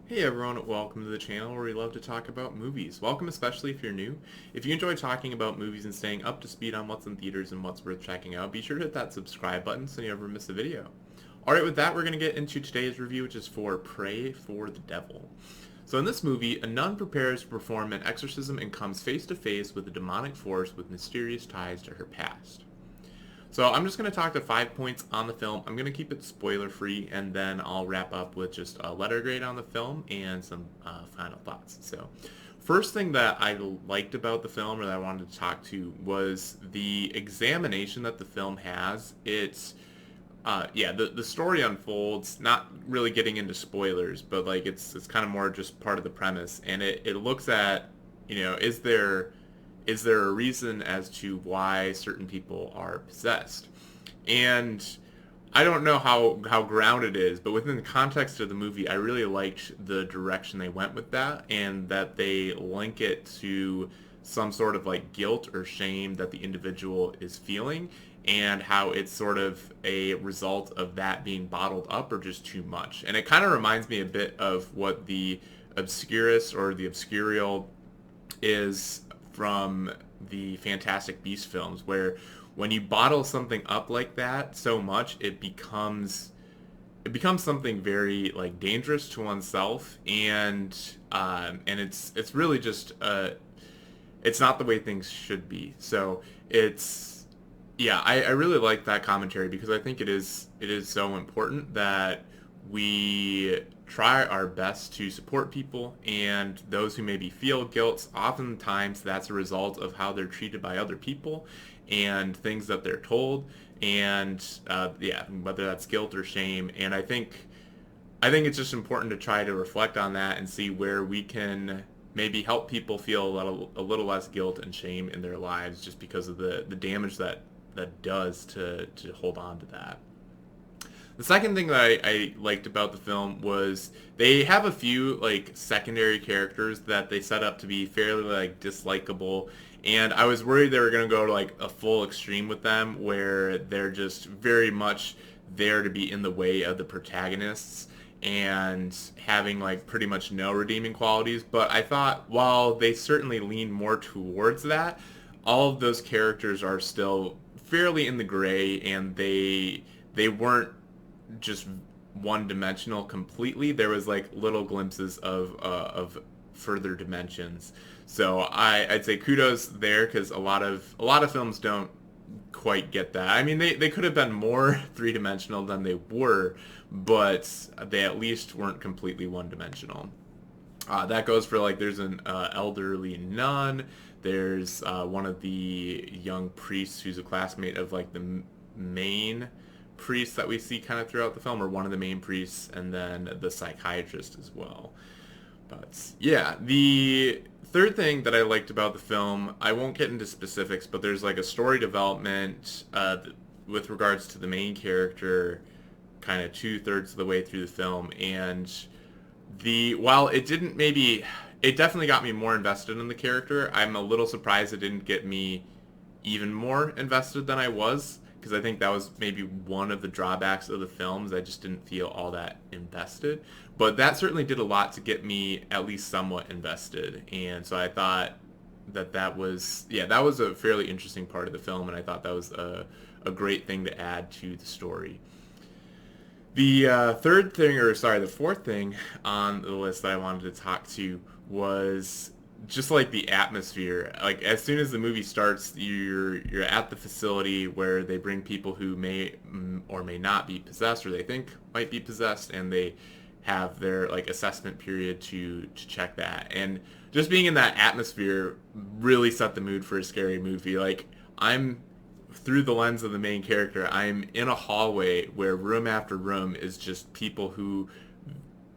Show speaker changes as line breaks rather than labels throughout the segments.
Hey everyone, welcome to the channel where we love to talk about movies. Welcome especially if you're new. If you enjoy talking about movies and staying up to speed on what's in theaters and what's worth checking out, be sure to hit that subscribe button so you never miss a video. Alright, with that we're going to get into today's review, which is for Prey for the Devil. So in this movie, a nun prepares to perform an exorcism and comes face to face with a demonic force with mysterious ties to her past. So I'm just going to talk to 5 points on the film. I'm going to keep it spoiler free, and then I'll wrap up with just a letter grade on the film and some final thoughts. So first thing that I liked about the film, or that I wanted to talk to, was the examination that the film has. The story unfolds, not really getting into spoilers, but like it's kind of more just part of the premise, and it looks at, is there a reason as to why certain people are possessed? And I don't know how grounded it is, but within the context of the movie, I really liked the direction they went with that, and that they link it to some sort of like guilt or shame that the individual is feeling, and how it's sort of a result of that being bottled up or just too much. And it kind of reminds me a bit of what the Obscurus or the Obscurial is from the Fantastic Beast films, where when you bottle something up like that so much, it becomes something very like dangerous to oneself, and it's really just it's not the way things should be. So it's yeah, I really like that commentary because I think it is so important that we try our best to support people, and those who maybe feel guilt, oftentimes that's a result of how they're treated by other people and things that they're told, and whether that's guilt or shame. And I think it's just important to try to reflect on that and see where we can maybe help people feel a little less guilt and shame in their lives, just because of the damage that does to hold on to that. The second thing that I liked about the film was they have a few like secondary characters that they set up to be fairly like dislikable, and I was worried they were gonna go to like a full extreme with them where they're just very much there to be in the way of the protagonists and having like pretty much no redeeming qualities. But I thought while they certainly lean more towards that, all of those characters are still fairly in the gray, and they weren't just one dimensional completely. There was like little glimpses of further dimensions. So I'd say kudos there, because a lot of films don't quite get that. I mean, they could have been more three dimensional than they were, but they at least weren't completely one dimensional. That goes for like there's an elderly nun. There's one of the young priests who's a classmate of like the main priest that we see kind of throughout the film, or one of the main priests, and then the psychiatrist as well. But yeah, the third thing that I liked about the film, I won't get into specifics, but there's like a story development with regards to the main character, kind of two-thirds of the way through the film, and while it didn't maybe it definitely got me more invested in the character. I'm a little surprised it didn't get me even more invested than I was, because I think that was maybe one of the drawbacks of the films. I just didn't feel all that invested, but that certainly did a lot to get me at least somewhat invested. And so I thought that was a fairly interesting part of the film, and I thought that was a great thing to add to the story. The fourth thing on the list that I wanted to talk to was just like the atmosphere. Like as soon as the movie starts, you're at the facility where they bring people who may or may not be possessed, or they think might be possessed, and they have their like assessment period to check that. And just being in that atmosphere really set the mood for a scary movie. Like I'm through the lens of the main character, I'm in a hallway where room after room is just people who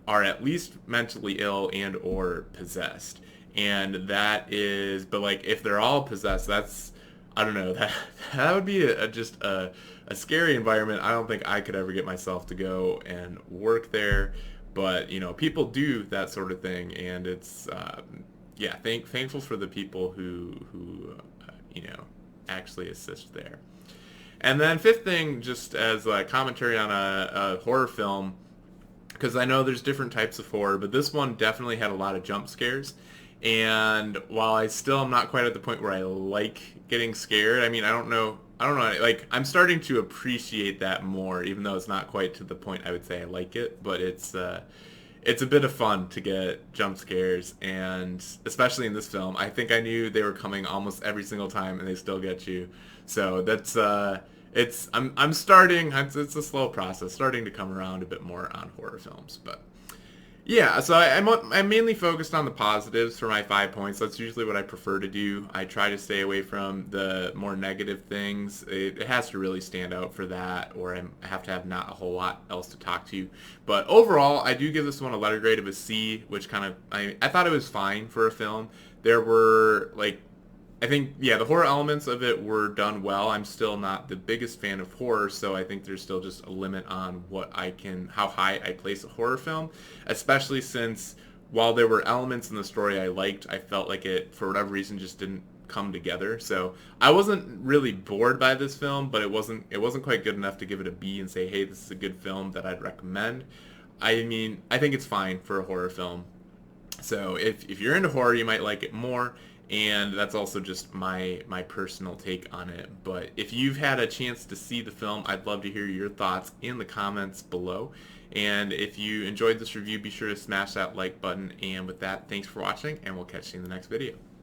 are at least mentally ill and or possessed. And that is, but like if they're all possessed, that's, I don't know, that would be just a scary environment. I don't think I could ever get myself to go and work there, but people do that sort of thing, and it's yeah, thankful for the people who actually assist there. And then fifth thing, just as a commentary on a horror film, because I know there's different types of horror, but this one definitely had a lot of jump scares. And while I still am not quite at the point where I like getting scared, I mean, I don't know, like I'm starting to appreciate that more, even though it's not quite to the point I would say I like it, but it's a bit of fun to get jump scares, and especially in this film, I think I knew they were coming almost every single time, and they still get you. So that's I'm starting. It's a slow process, starting to come around a bit more on horror films, but yeah, so I'm mainly focused on the positives for my 5 points. That's usually what I prefer to do. I try to stay away from the more negative things. It has to really stand out for that, or I have to have not a whole lot else to talk to. But overall, I do give this one a letter grade of a C, which kind of, I thought it was fine for a film. There were, like, I think, yeah, the horror elements of it were done well. I'm still not the biggest fan of horror, so I think there's still just a limit on how high I place a horror film, especially since while there were elements in the story I liked, I felt like it, for whatever reason, just didn't come together. So I wasn't really bored by this film, but it wasn't quite good enough to give it a B and say, hey, this is a good film that I'd recommend. I mean, I think it's fine for a horror film. So if you're into horror, you might like it more, and that's also just my personal take on it. But if you've had a chance to see the film, I'd love to hear your thoughts in the comments below. And if you enjoyed this review, be sure to smash that like button. And with that, thanks for watching, and we'll catch you in the next video.